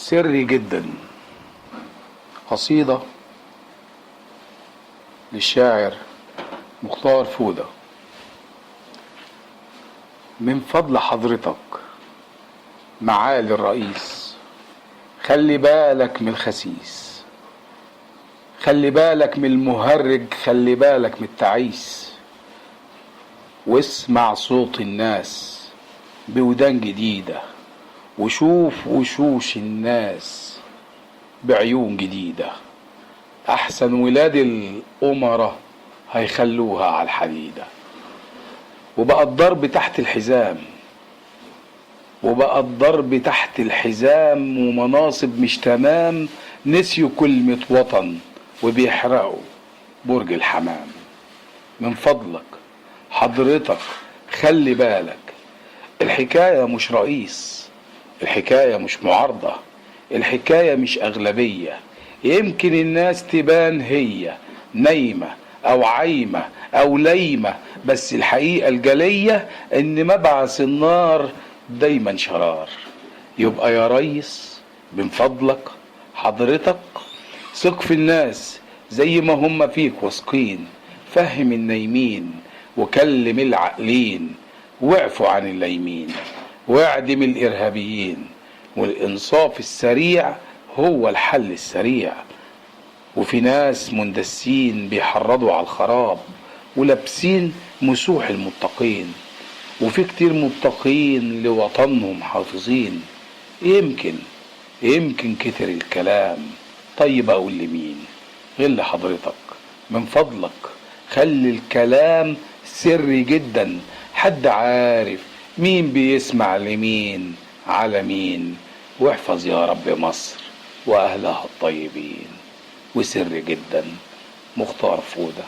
سري جدا. قصيدة للشاعر مختار فودة. من فضل حضرتك معالي الرئيس، خلي بالك من الخسيس، خلي بالك من المهرج، خلي بالك من التعيس، واسمع صوت الناس بودان جديدة، وشوف وشوش الناس بعيون جديدة. أحسن ولاد الأمراء هيخلوها على الحديدة. وبقى الضرب تحت الحزام، وبقى الضرب تحت الحزام، ومناصب مش تمام، نسيوا كلمة وطن وبيحرقوا برج الحمام. من فضلك حضرتك خلي بالك، الحكاية مش رئيس، الحكاية مش معارضة، الحكاية مش أغلبية. يمكن الناس تبان هي نايمة أو عايمة أو لايمة، بس الحقيقة الجلية إن مبعث النار دايما شرار. يبقى يا ريس من فضلك حضرتك ثق في الناس زي ما هم فيك واثقين، فهم النايمين وكلم العاقلين، واعفوا عن اللايمين واعدم الإرهابيين. والإنصاف السريع هو الحل السريع. وفي ناس مندسين بيحرضوا على الخراب ولابسين مسوح المتقين، وفي كتير متقين لوطنهم حافظين. يمكن كتر الكلام، طيب أقول لمين غير لحضرتك؟ من فضلك خلي الكلام سري جدا، حد عارف مين بيسمع لمين على مين. واحفظ يا رب مصر وأهلها الطيبين. وسر جدا مختار فودة.